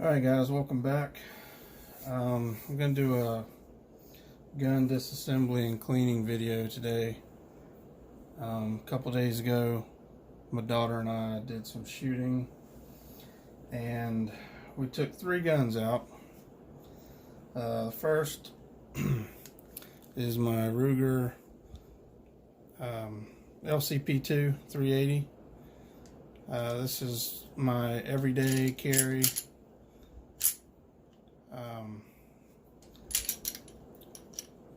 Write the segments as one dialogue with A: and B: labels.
A: Alright guys, welcome back. I'm going to do a gun disassembly and cleaning video today. A couple days ago, my daughter and I did some shooting and we took 3 guns out. The first is my Ruger LCP2 380. This is my everyday carry.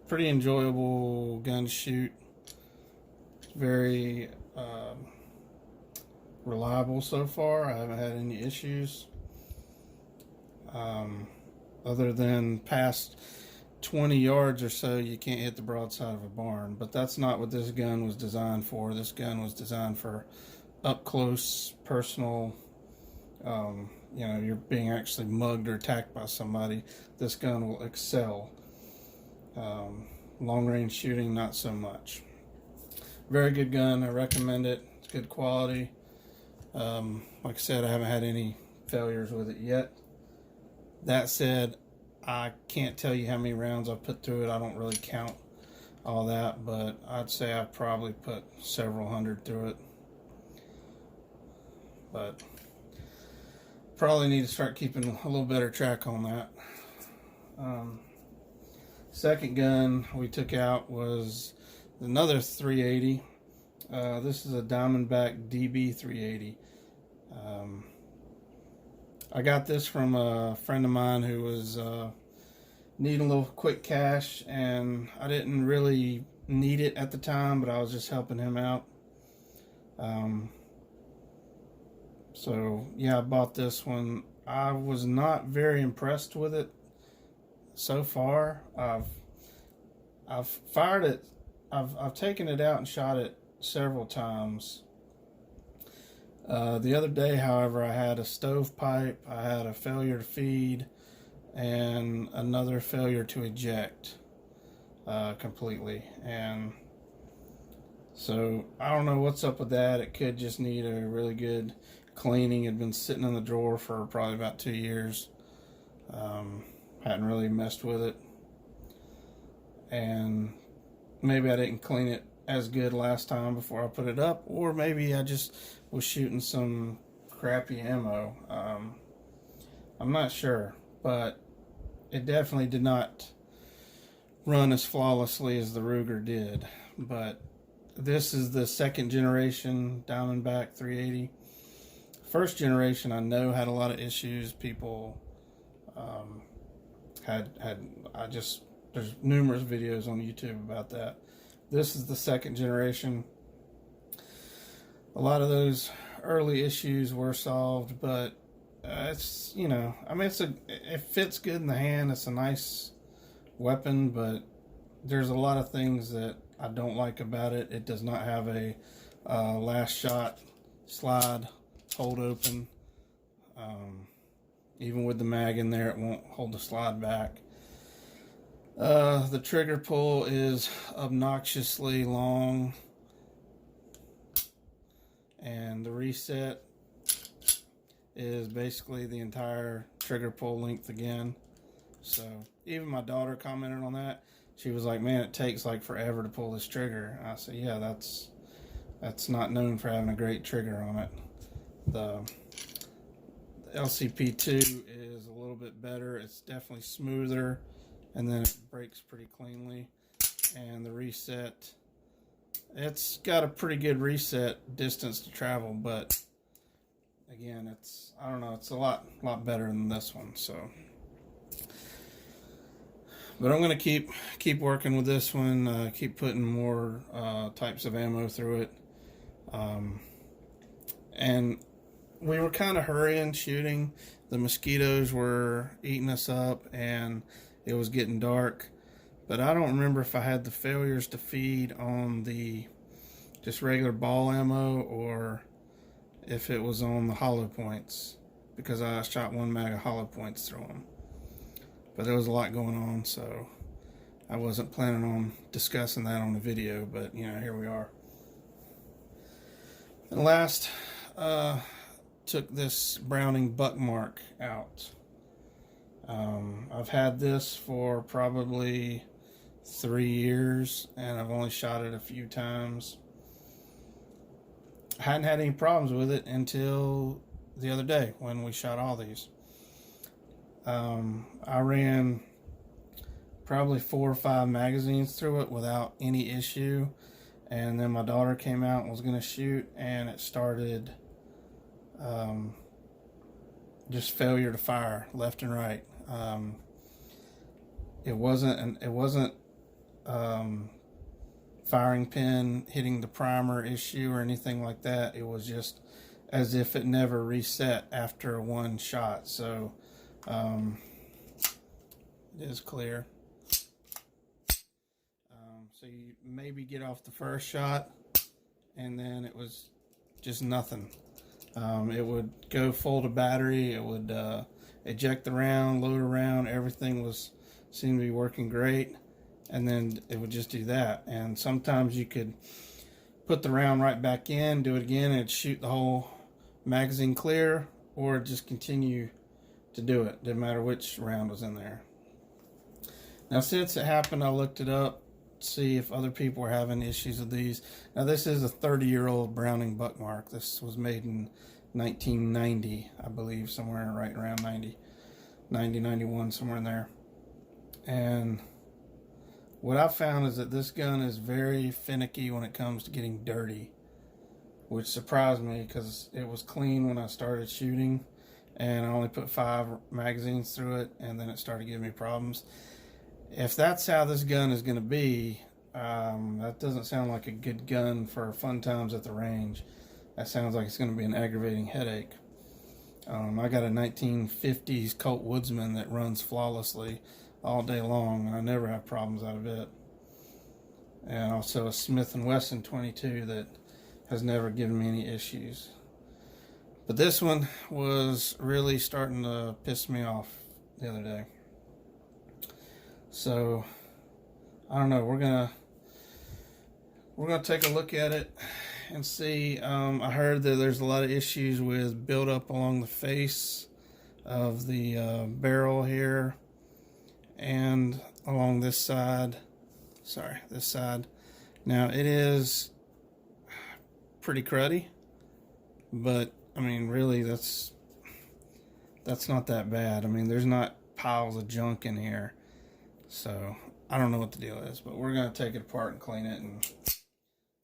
A: Pretty enjoyable gun to shoot. It's very reliable so far. I haven't had any issues other than past 20 yards or so you can't hit the broadside of a barn, but that's not what this gun was designed for. This gun was designed for up close personal, you know, you're being actually mugged or attacked by somebody. This gun will excel. Long range shooting, not so much. Very good gun. I recommend it. It's good quality. Like I said, I haven't had any failures with it yet. That said, I can't tell you how many rounds I've put through it. I don't really count all that, but I'd say I've probably put several hundred through it. But probably need to start keeping a little better track on that. Second gun we took out was another 380. This is a Diamondback DB380. I got this from a friend of mine who was needing a little quick cash, and I didn't really need it at the time, but I was just helping him out. So yeah, I bought this one. I was not very impressed with it so far. I've fired it. I've taken it out and shot it several times. The other day, however, I had a stovepipe, I had a failure to feed, and another failure to eject completely. And so I don't know what's up with that. It could just need a really good cleaning. It had been sitting in the drawer for probably about 2 years. Hadn't really messed with it, and maybe I didn't clean it as good last time before I put it up, or maybe I just was shooting some crappy ammo. I'm not sure, but it definitely did not run as flawlessly as the Ruger did. But this is the second generation Diamondback 380. First generation I know had a lot of issues. People there's numerous videos on YouTube about that. This is the second generation. A lot of those early issues were solved, but it's, you know, I mean, it fits good in the hand. It's a nice weapon, but there's a lot of things that I don't like about it. It does not have a last shot slide hold open. Even with the mag in there, it won't hold the slide back. The trigger pull is obnoxiously long, and the reset is basically the entire trigger pull length again. So even my daughter commented on that. She was like, man, it takes like forever to pull this trigger. I said, yeah, that's not known for having a great trigger on it. The LCP2 is a little bit better. It's definitely smoother, and then it breaks pretty cleanly. And the reset, it's got a pretty good reset distance to travel, but again, I don't know, it's a lot better than this one. So, but I'm gonna keep working with this one, keep putting more types of ammo through it. And we were kind of hurrying shooting. The mosquitoes were eating us up, and it was getting dark. But I don't remember if I had the failures to feed on the just regular ball ammo, or if it was on the hollow points, because I shot 1 mag of hollow points through them. But there was a lot going on, so I wasn't planning on discussing that on the video, but you know, here we are. And last, took this Browning Buckmark out. I've had this for probably 3 years, and I've only shot it a few times. I hadn't had any problems with it until the other day when we shot all these. I ran probably 4 or 5 magazines through it without any issue, and then my daughter came out and was going to shoot, and it started just failure to fire left and right. It wasn't firing pin hitting the primer issue or anything like that. It was just as if it never reset after one shot. So it is clear. So you maybe get off the first shot, and then it was just nothing. It would go full to battery. It would eject the round, load a round. Everything seemed to be working great, and then it would just do that. And sometimes you could put the round right back in, do it again, and it'd shoot the whole magazine clear, or just continue to do it. Didn't matter which round was in there. Now, since it happened, I looked it up, see if other people were having issues with these. Now, this is a 30-year-old Browning Buckmark. This was made in 1990, I believe, somewhere right around 90, 91, somewhere in there. And what I found is that this gun is very finicky when it comes to getting dirty, which surprised me because it was clean when I started shooting, and I only put 5 magazines through it, and then it started giving me problems. If that's how this gun is going to be, that doesn't sound like a good gun for fun times at the range. That sounds like it's going to be an aggravating headache. I got a 1950s Colt Woodsman that runs flawlessly all day long, and I never have problems out of it. And also a Smith & Wesson 22 that has never given me any issues. But this one was really starting to piss me off the other day. So I don't know. We're gonna take a look at it and see. I heard that there's a lot of issues with buildup along the face of the barrel here and along this side. Sorry, this side. Now it is pretty cruddy, but I mean, really, that's not that bad. I mean, there's not piles of junk in here. So I don't know what the deal is, but we're going to take it apart and clean it, and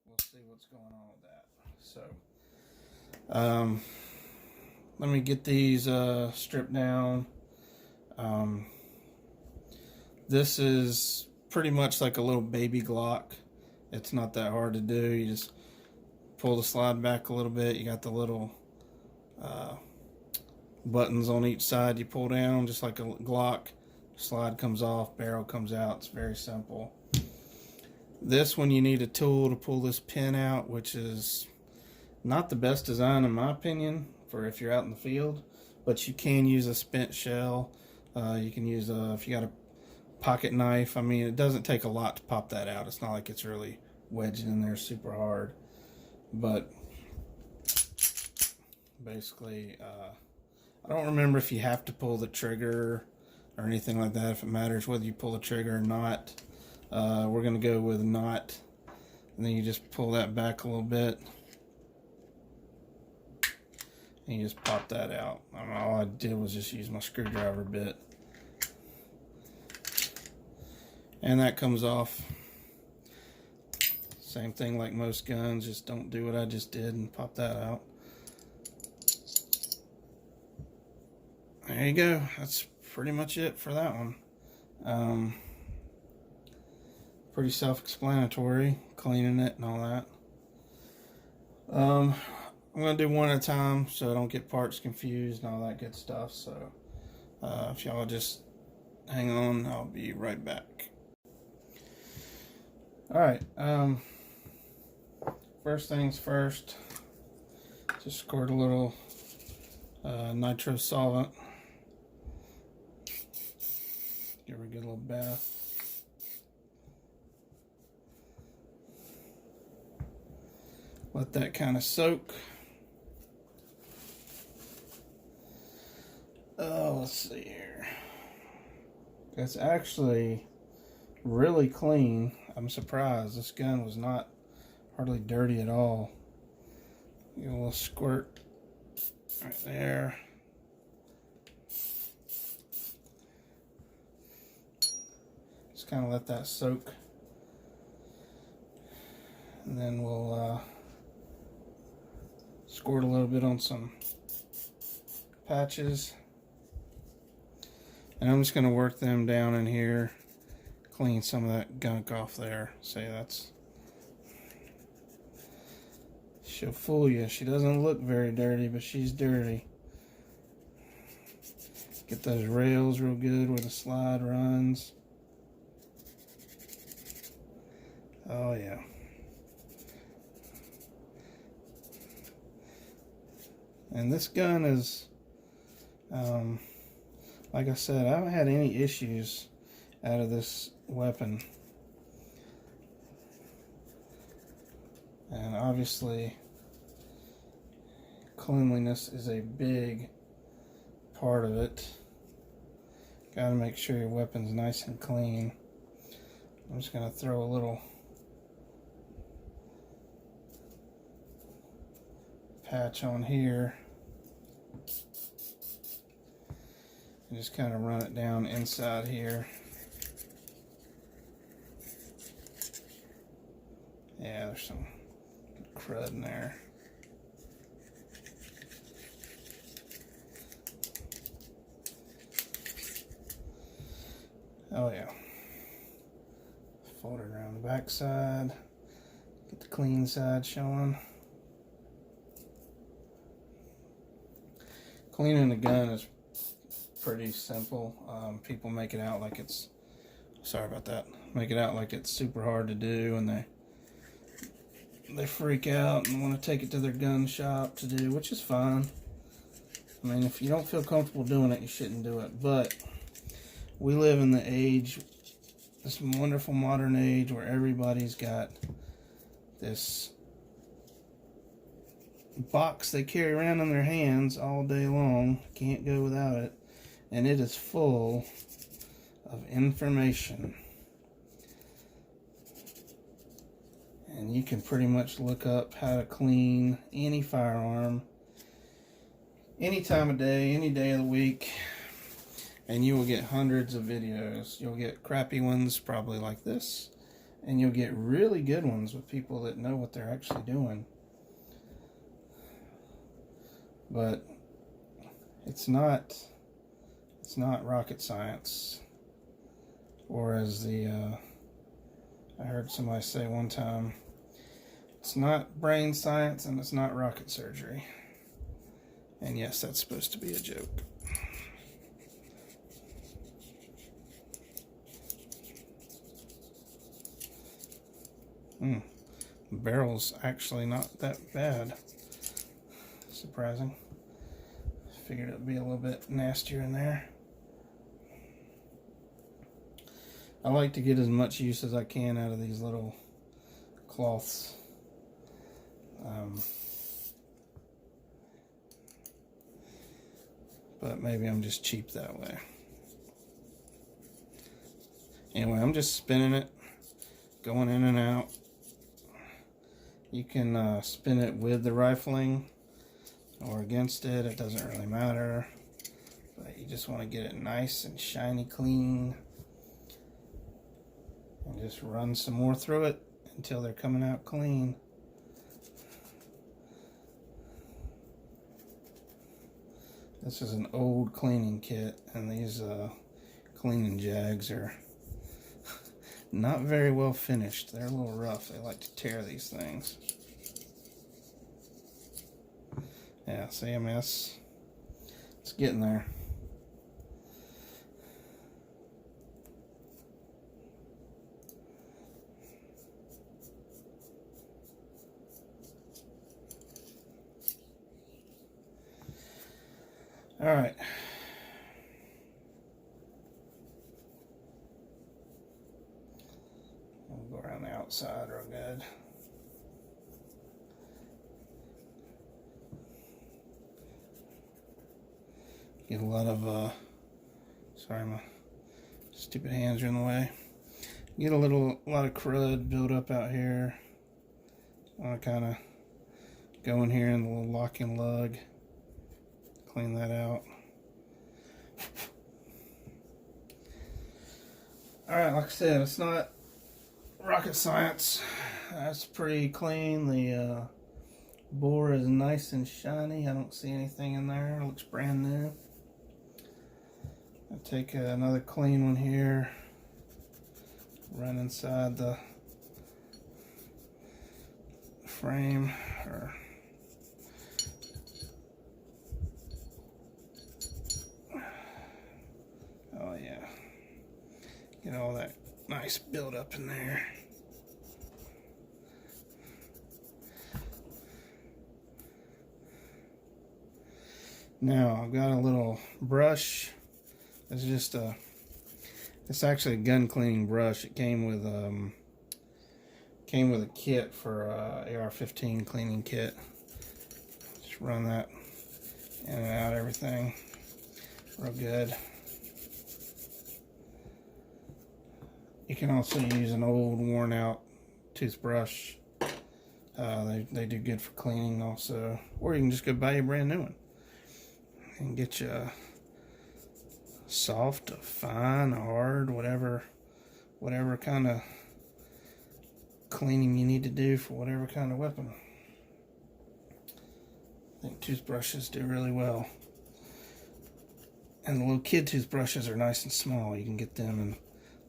A: we'll see what's going on with that. So let me get these stripped down. This is pretty much like a little baby Glock. It's not that hard to do. You just pull the slide back a little bit. You got the little buttons on each side you pull down, just like a Glock. Slide comes off, barrel comes out. It's very simple. This one, you need a tool to pull this pin out, which is not the best design in my opinion for if you're out in the field, but you can use a spent shell. You can use if you got a pocket knife. I mean, it doesn't take a lot to pop that out. It's not like it's really wedged in there super hard, but basically I don't remember if you have to pull the trigger or anything like that, if it matters whether you pull the trigger or not. We're going to go with not, and then you just pull that back a little bit, and you just pop that out. I don't know, all I did was just use my screwdriver bit, and that comes off. Same thing like most guns, just don't do what I just did and pop that out. There you go. That's pretty much it for that one. Pretty self-explanatory, cleaning it and all that. I'm going to do one at a time so I don't get parts confused and all that good stuff. So if y'all just hang on, I'll be right back. Alright, first things first, just squirt a little nitro solvent. Give her a good little bath. Let that kind of soak. Oh, let's see here. It's actually really clean. I'm surprised. This gun was not hardly dirty at all. Get a little squirt right there. Just kind of let that soak. And then we'll squirt a little bit on some patches. And I'm just going to work them down in here. Clean some of that gunk off there. See, that's... She'll fool you. She doesn't look very dirty, but she's dirty. Get those rails real good where the slide runs. Oh yeah. And this gun is, like I said, I haven't had any issues out of this weapon. And obviously, cleanliness is a big part of it. Got to make sure your weapon's nice and clean. I'm just going to throw a little patch on here and just kind of run it down inside here. Yeah, there's some crud in there. Oh yeah. Fold it around the back side. Get the clean side showing. Cleaning the gun is pretty simple. People make it out like it's, sorry about that, make it out like it's super hard to do, and they freak out and want to take it to their gun shop to do, which is fine. I mean, if you don't feel comfortable doing it, you shouldn't do it. But we live in the age, this wonderful modern age, where everybody's got this box they carry around in their hands all day long. Can't go without it. And it is full of information. And you can pretty much look up how to clean any firearm any time of day, any day of the week, and you will get hundreds of videos. You'll get crappy ones probably like this, and you'll get really good ones with people that know what they're actually doing. But it's not rocket science, or as I heard somebody say one time, it's not brain science and it's not rocket surgery. And yes, that's supposed to be a joke. The barrel's actually not that bad. Surprising. Figured it'd be a little bit nastier in there. I like to get as much use as I can out of these little cloths. But maybe I'm just cheap that way. Anyway, I'm just spinning it, going in and out. You can spin it with the rifling or against it, it doesn't really matter. But you just want to get it nice and shiny clean. And just run some more through it until they're coming out clean. This is an old cleaning kit, and these cleaning jags are not very well finished. They're a little rough. They like to tear these things. Yeah, see, I mean, it's getting there. All right. We'll go around the outside real good. Get a lot of, sorry, my Stupid hands are in the way. Get a lot of crud built up out here. I want to kind of go in here in the little locking lug, clean that out. Alright, like I said, it's not rocket science. That's pretty clean. The bore is nice and shiny. I don't see anything in there. It looks brand new. I'll take another clean one here. Run inside the frame. Oh yeah. Get all that nice build up in there. Now I've got a little brush. It's just it's actually a gun cleaning brush. It came with a kit for AR-15 cleaning kit. Just run that in and out everything real good. You can also use an old worn out toothbrush. They do good for cleaning also. Or you can just go buy a brand new one and get you a soft, fine, hard, whatever kind of cleaning you need to do for whatever kind of weapon. I think toothbrushes do really well. And the little kid toothbrushes are nice and small. You can get them in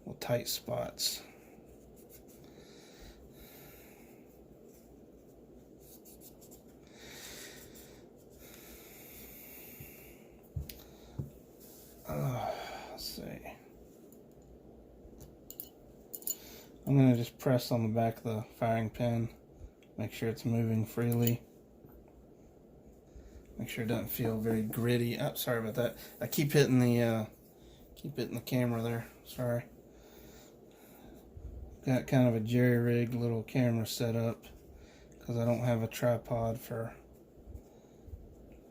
A: little tight spots. Let's see. I'm going to just press on the back of the firing pin. Make sure it's moving freely. Make sure it doesn't feel very gritty. Oh, sorry about that. I keep hitting the camera there. Sorry. Got kind of a jerry-rigged little camera set up because I don't have a tripod for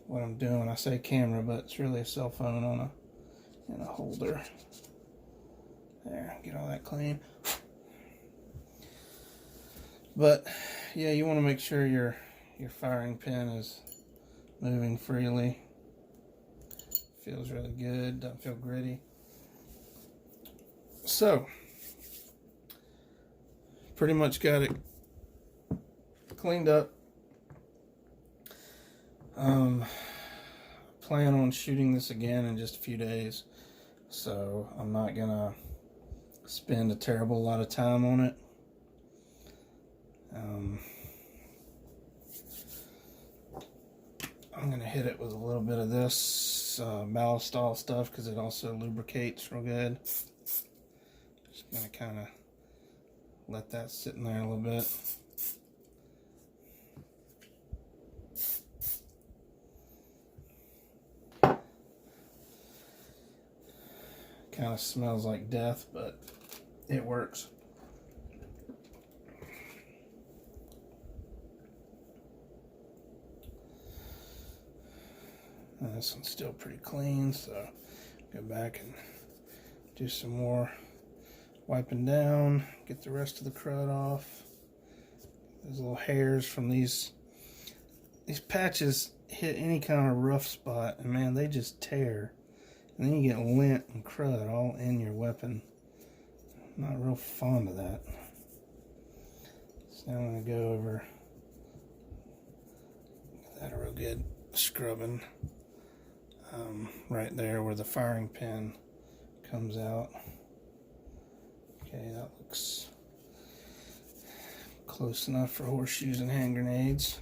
A: what I'm doing. I say camera, but it's really a cell phone on in a holder. There, get all that clean. But yeah, you want to make sure your firing pin is moving freely. Feels really good, doesn't feel gritty. So pretty much got it cleaned up. Plan on shooting this again in just a few days, so I'm not gonna spend a terrible lot of time on it. I'm gonna hit it with a little bit of this ballistol stuff because it also lubricates real good. Just gonna kind of let that sit in there a little bit. Kind of smells like death, but it works. And this one's still pretty clean, so go back and do some more wiping down, get the rest of the crud off. Those little hairs from these patches hit any kind of rough spot, and man, they just tear. And then you get lint and crud all in your weapon. I'm not real fond of that. So now I'm going to go over that a real good scrubbing right there where the firing pin comes out. Okay, that looks close enough for horseshoes and hand grenades.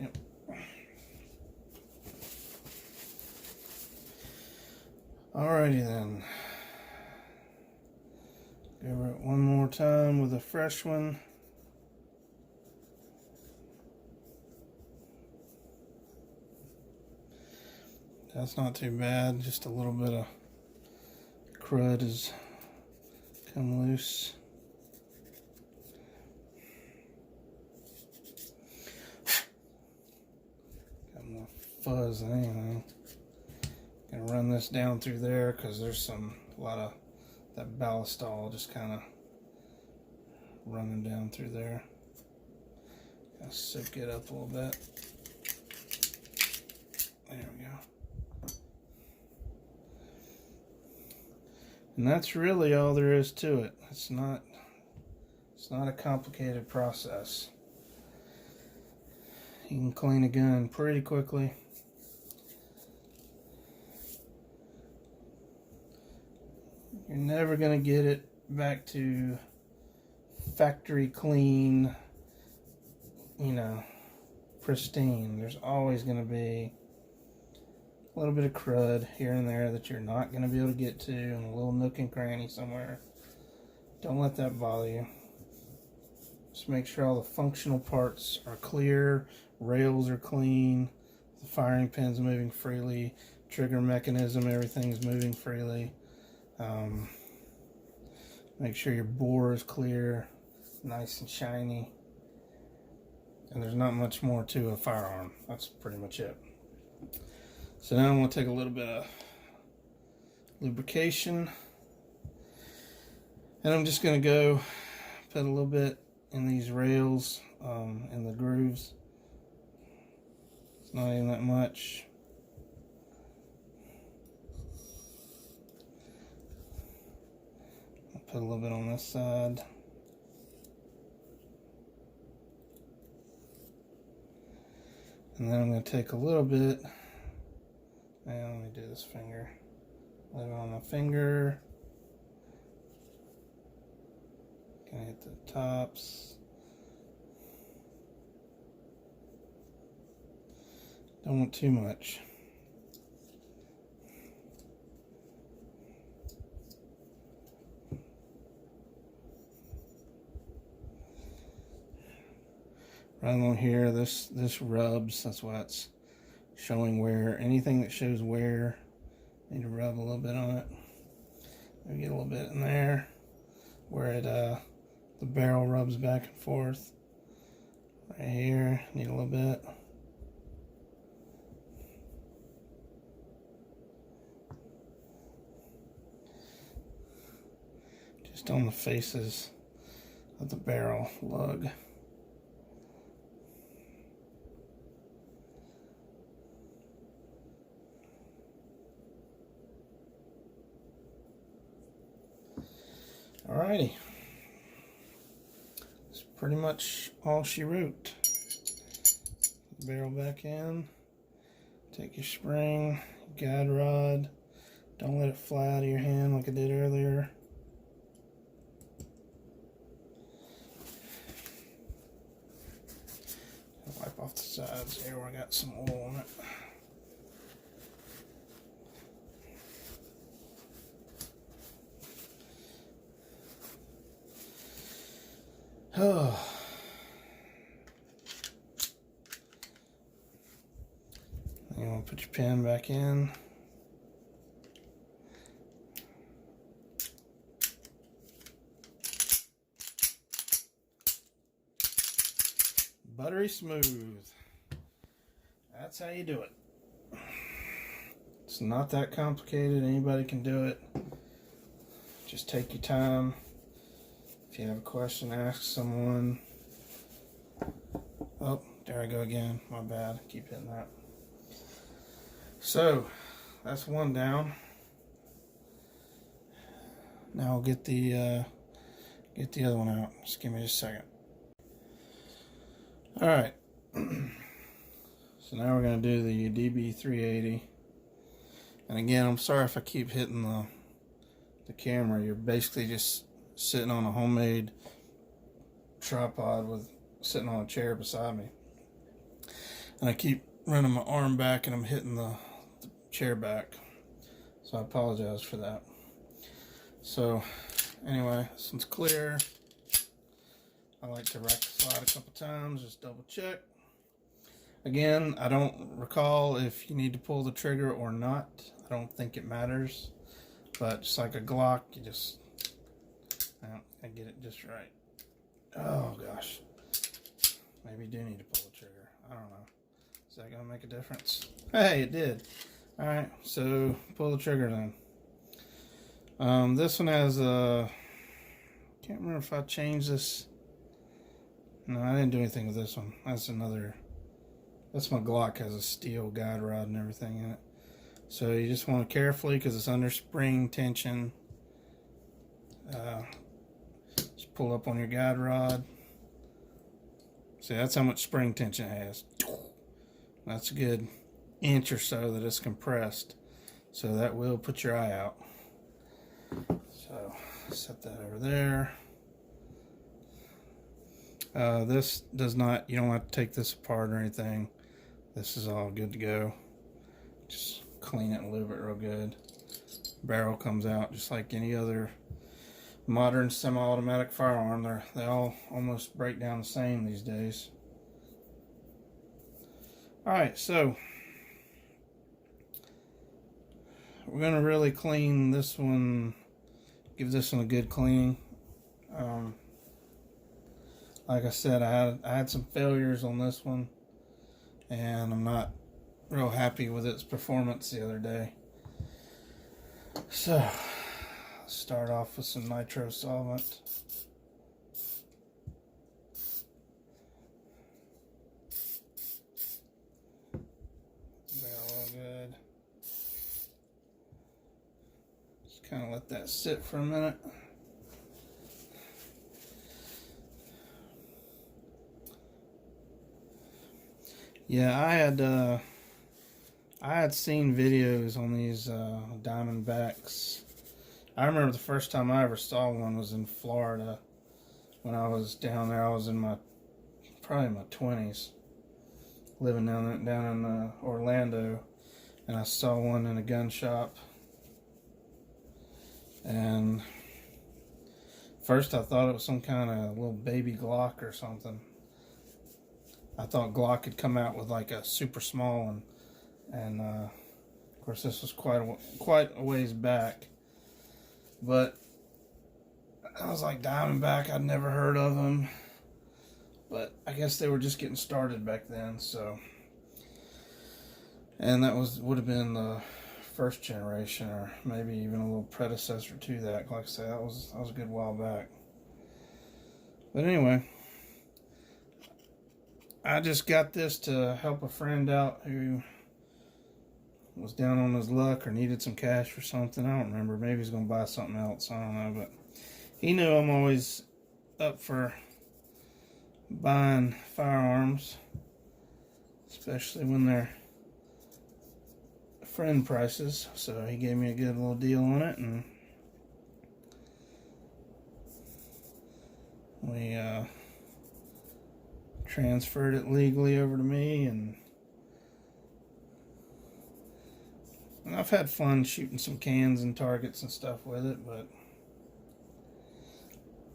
A: Yep. Alrighty then. Go over it one more time with a fresh one. That's not too bad. Just a little bit of crud has come loose. Got more fuzz than anything. Gonna run this down through there because there's a lot of that ballistol just kind of running down through there. Gotta soak it up a little bit. There we go. And that's really all there is to it. It's not a complicated process. You can clean a gun pretty quickly. You're never going to get it back to factory clean, you know, pristine. There's always going to be a little bit of crud here and there that you're not going to be able to get to in a little nook and cranny somewhere. Don't let that bother you. Just make sure all the functional parts are clear, rails are clean, the firing pin's moving freely, trigger mechanism, everything's moving freely. Make sure your bore is clear, nice and shiny. And there's not much more to a firearm. That's pretty much it. So now I'm going to take a little bit of lubrication. And I'm just going to go put a little bit in these rails, in the grooves. It's not even that much. I'll put a little bit on this side. And then I'm going to take a little bit, and let me do this finger. Lay it on my finger. Gonna hit the tops. Don't want too much. Right along here, this rubs. That's why it's showing wear. Anything that shows wear, need to rub a little bit on it. Maybe get a little bit in there where it the barrel rubs back and forth. Right here, need a little bit. Just on the faces of the barrel lug. Alrighty, that's pretty much all she wrote. Put the barrel back in, take your spring, guide rod, don't let it fly out of your hand like I did earlier. Wipe off the sides here where I got some oil on it. Oh. You want to put your pen back in. Buttery smooth. That's how you do it. It's not that complicated. Anybody can do it. Just take your time. If you have a question, ask someone. Oh, there I go again. My bad. Keep hitting that. So, that's one down. Now I'll get the other one out. Just give me just a second. All right. So now we're going to do the DB380. And again, I'm sorry if I keep hitting the camera. You're basically just sitting on a homemade tripod with sitting on a chair beside me, and I keep running my arm back and I'm hitting the chair back, so I apologize for that. So anyway, this one's clear. I like to rack the slide a couple times, just double check. Again, I don't recall if you need to pull the trigger or not. I don't think it matters. But just like a Glock, you just, I get it just right. Oh gosh. Maybe you do need to pull the trigger. I don't know. Is that going to make a difference? Hey, it did. Alright, so pull the trigger then. This one has a, can't remember if I changed this. No, I didn't do anything with this one. That's another, that's my Glock, has a steel guide rod and everything in it. So you just want to carefully, because it's under spring tension, just pull up on your guide rod. See, that's how much spring tension it has. That's a good inch or so that it's compressed. So that will put your eye out. So set that over there. This does not, you don't have to take this apart or anything. This is all good to go. Just clean it and lube it real good. Barrel comes out just like any other modern semi-automatic firearm. They all almost break down the same these days. Alright, so we're going to really clean this one, give this one a good cleaning. Like I said, I had some failures on this one, and I'm not real happy with its performance the other day. So, let's start off with some nitro solvent. All good. Just kind of let that sit for a minute. Yeah, I had seen videos on these Diamondbacks. I remember the first time I ever saw one was in Florida. When I was down there, I was in probably my 20s, living down in Orlando, and I saw one in a gun shop. And first I thought it was some kind of little baby Glock or something. I thought Glock had come out with like a super small one, and of course this was quite a ways back. But I was like, Diamondback, I'd never heard of them, but I guess they were just getting started back then. So, and that would have been the first generation, or maybe even a little predecessor to that. Like I said, that was a good while back. But anyway, I just got this to help a friend out who was down on his luck or needed some cash for something. I don't remember. Maybe he's going to buy something else. I don't know. But he knew I'm always up for buying firearms, especially when they're friend prices. So he gave me a good little deal on it, and we transferred it legally over to me, and I've had fun shooting some cans and targets and stuff with it, but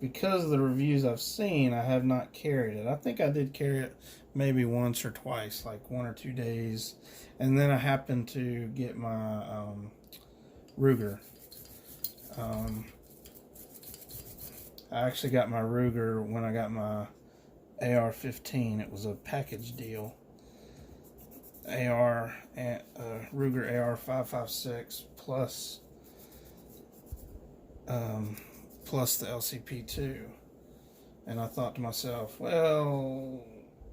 A: because of the reviews I've seen, I have not carried it. I think I did carry it maybe once or twice, like 1 or 2 days, and then I happened to get my Ruger. I actually got my Ruger when I got my AR-15. It was a package deal. Ruger AR-556 plus the LCP2. And I thought to myself, well,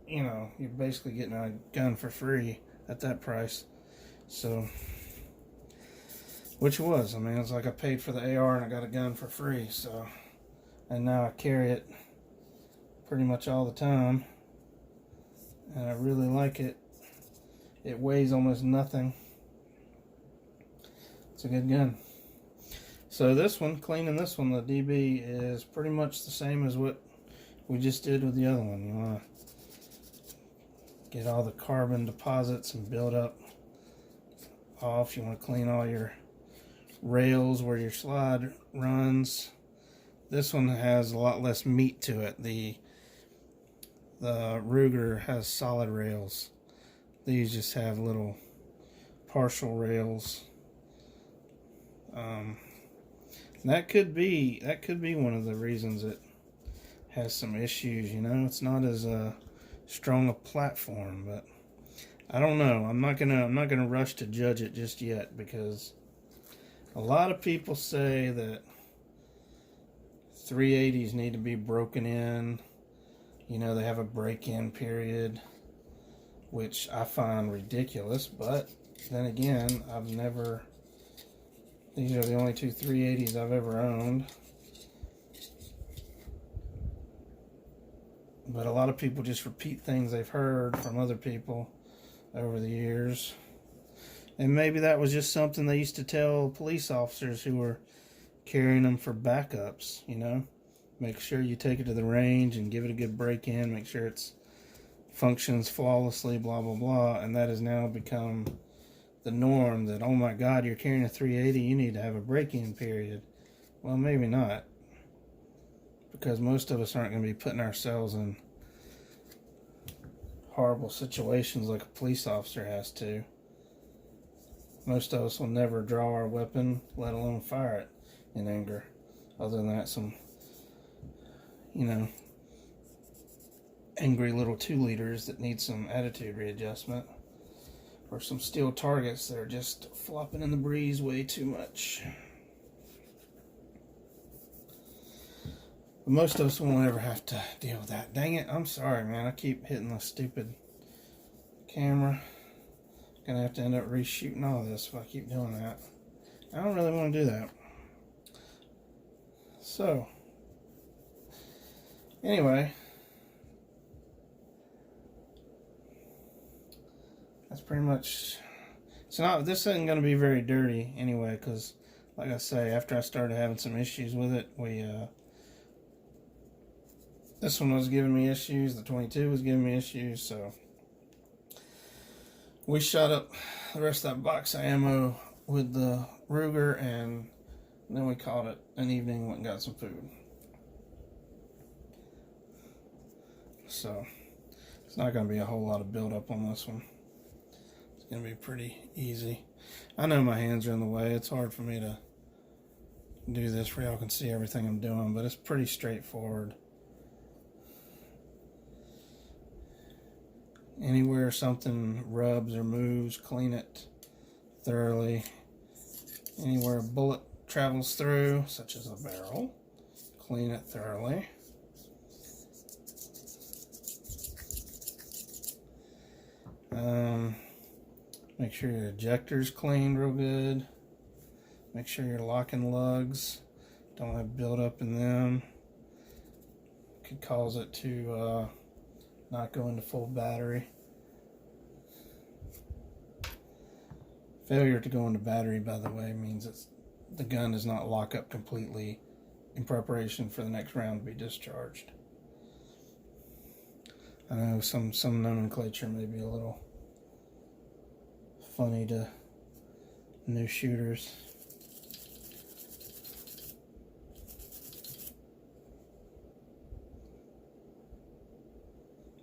A: you know, you're basically getting a gun for free at that price. So, which it was. I mean, it's like I paid for the AR and I got a gun for free. So, and now I carry it pretty much all the time, and I really like it. It weighs almost nothing. It's a good gun. So this one, cleaning this one, the DB is pretty much the same as what we just did with the other one. You want to get all the carbon deposits and build up off. You want to clean all your rails where your slide runs. This one has a lot less meat to it. The Ruger has solid rails, These just have little partial rails. That could be one of the reasons it has some issues. You know, it's not as strong a platform, but I don't know. I'm not gonna rush to judge it just yet, because a lot of people say that 380s need to be broken in. You know, they have a break-in period, which I find ridiculous. But then again, these are the only two 380s I've ever owned. But a lot of people just repeat things they've heard from other people over the years. And maybe that was just something they used to tell police officers who were carrying them for backups, you know. Make sure you take it to the range and give it a good break-in. Make sure it functions flawlessly, blah, blah, blah. And that has now become the norm, that, oh my God, you're carrying a 380, you need to have a break-in period. Well, maybe not, because most of us aren't going to be putting ourselves in horrible situations like a police officer has to. Most of us will never draw our weapon, let alone fire it in anger. Other than that, some, you know, angry little 2-liters that need some attitude readjustment. Or some steel targets that are just flopping in the breeze way too much. But most of us won't ever have to deal with that. Dang it, I'm sorry, man. I keep hitting the stupid camera. Gonna have to end up reshooting all this if I keep doing that. I don't really want to do that. So, anyway, that's pretty much. This isn't going to be very dirty anyway, because, like I say, after I started having some issues with it, this one was giving me issues. The 22 was giving me issues, so we shot up the rest of that box of ammo with the Ruger, and then we called it an evening, went and got some food. So it's not going to be a whole lot of build-up on this one. It's going to be pretty easy. I know my hands are in the way. It's hard for me to do this where y'all can see everything I'm doing, but it's pretty straightforward. Anywhere something rubs or moves, clean it thoroughly. Anywhere a bullet travels through, such as a barrel, clean it thoroughly. Make sure your ejector's cleaned real good. Make sure your locking lugs don't have buildup in them. Could cause it to not go into full battery. Failure to go into battery, by the way, means the gun does not lock up completely in preparation for the next round to be discharged. I know some nomenclature may be a little funny to new shooters.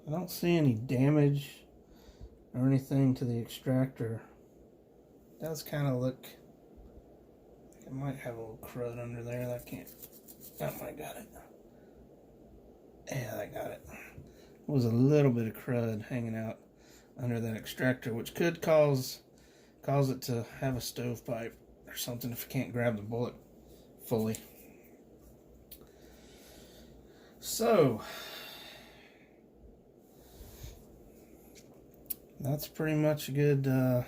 A: I don't see any damage or anything to the extractor. It does kind of look like it might have a little crud under there. That might got it. Yeah, that got it. There was a little bit of crud hanging out under that extractor, which could cause it to have a stovepipe or something if you can't grab the bullet fully. So that's pretty much a good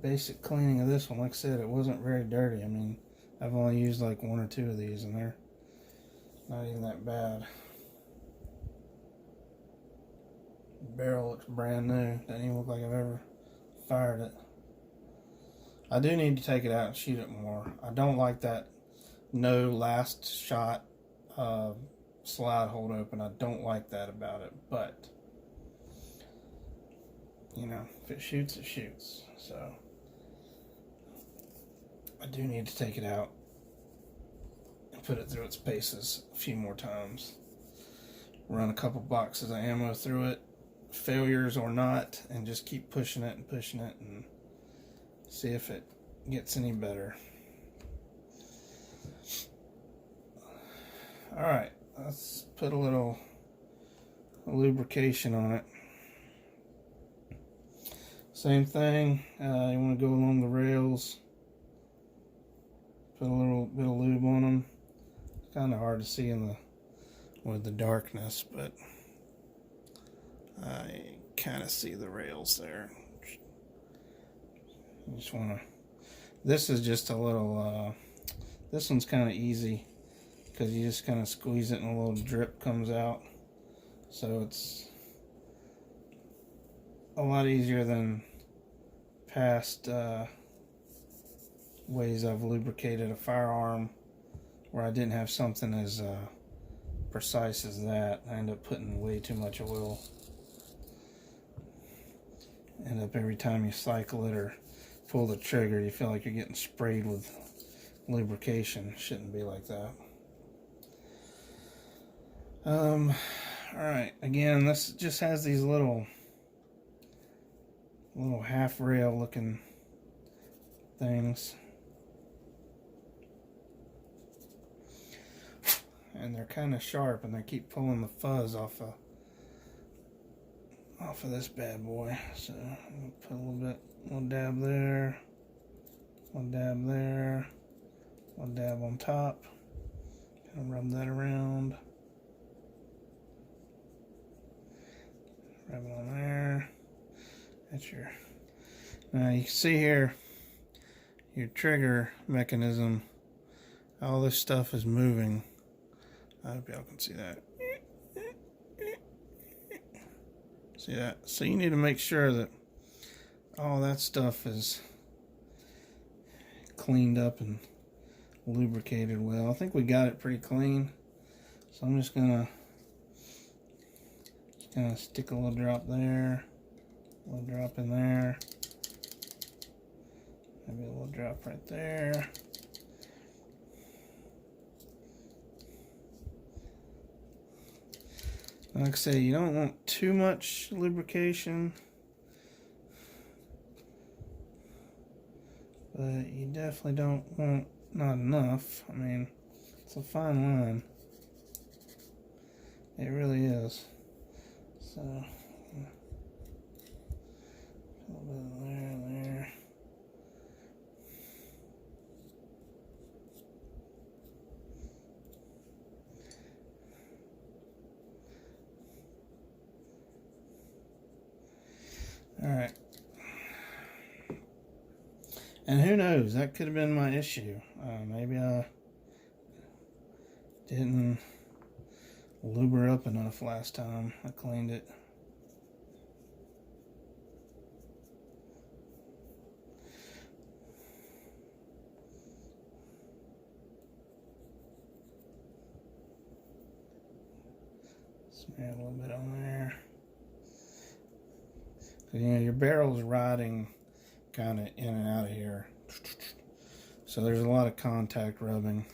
A: basic cleaning of this one. Like I said, it wasn't very dirty. I mean, I've only used like 1 or 2 of these, and they're not even that bad. The barrel looks brand new. Doesn't even look like I've ever fired it. I do need to take it out and shoot it more. I don't like that no last shot slide hold open. I don't like that about it, but you know, if it shoots, it shoots. So I do need to take it out and put it through its paces a few more times. run a couple boxes of ammo through it, failures or not, and just keep pushing it and see if it gets any better. Alright, let's put a little lubrication on it. Same thing, you want to go along the rails, put a little bit of lube on them. It's kind of hard to see with the darkness, but I kind of see the rails there. You just want to, this is just a little, this one's kind of easy because you just kind of squeeze it and a little drip comes out. So it's a lot easier than past ways I've lubricated a firearm where I didn't have something as precise as that. I end up putting way too much oil. End up every time you cycle it or pull the trigger, you feel like you're getting sprayed with lubrication. Shouldn't be like that. Alright, again, this just has these little half rail looking things. And they're kind of sharp, and they keep pulling the fuzz off of this bad boy. So I'm gonna put a little dab there, one dab there, one dab on top, and rub that around. Rub it on there. That's your. Now you can see here your trigger mechanism. All this stuff is moving. I hope y'all can see that. See that? So you need to make sure that all that stuff is cleaned up and lubricated well. I think we got it pretty clean. So I'm just gonna stick a little drop there, a little drop in there, maybe a little drop right there. Like I say, you don't want too much lubrication, but you definitely don't want not enough. I mean, it's a fine line. It really is. So, a little bit there and there. Alright. And who knows, that could have been my issue. Maybe I didn't lube her up enough last time I cleaned it. Smear a little bit on there. You know, your barrel's riding kind of in and out of here, so there's a lot of contact rubbing,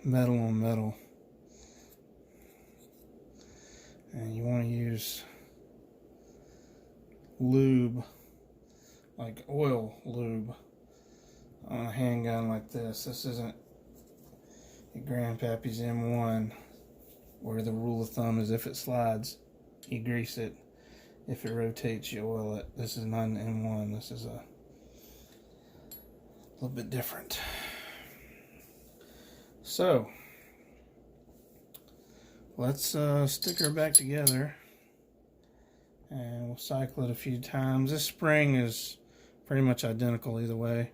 A: metal on metal, and you want to use lube, like oil lube, on a handgun like this. This isn't your Grandpappy's M1, where the rule of thumb is if it slides, you grease it. If it rotates, you oil it. This is not an M1. This is a little bit different. So, let's stick her back together. And we'll cycle it a few times. This spring is pretty much identical either way.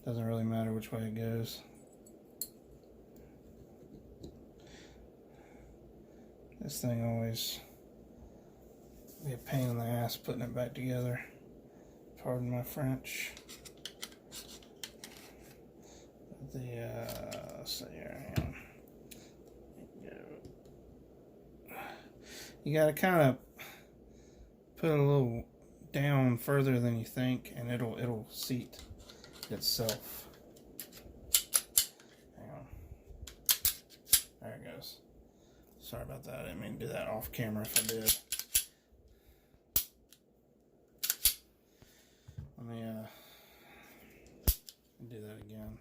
A: Doesn't really matter which way it goes. This thing always be a pain in the ass putting it back together. Pardon my French. So here I am. You gotta kind of put it a little down further than you think, and it'll seat itself. Hang on. There it goes. Sorry about that. I didn't mean to do that off camera if I did. Let me do that again.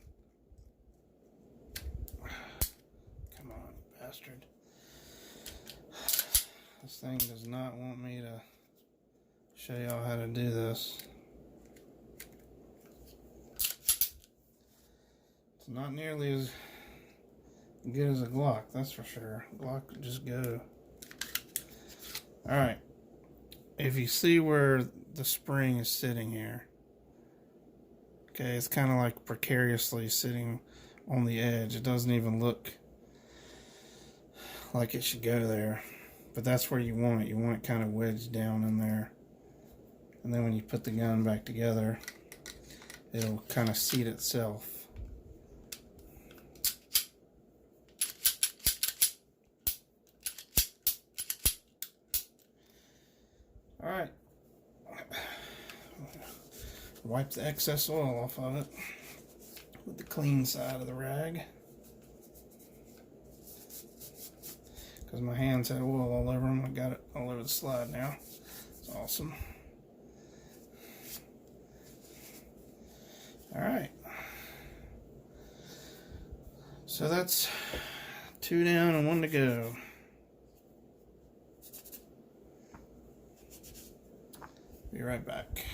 A: Come on, bastard. This thing does not want me to show y'all how to do this. It's not nearly as good as a Glock, that's for sure. Glock could just go. Alright. If you see where the spring is sitting here, okay, it's kind of like precariously sitting on the edge. It doesn't even look like it should go there. But that's where you want it. You want it kind of wedged down in there. And then when you put the gun back together, it'll kind of seat itself. Alright. Wipe the excess oil off of it with the clean side of the rag. Because my hands had oil all over them. I got it all over the slide now. It's awesome. Alright. So that's 2 down and 1 to go. Be right back.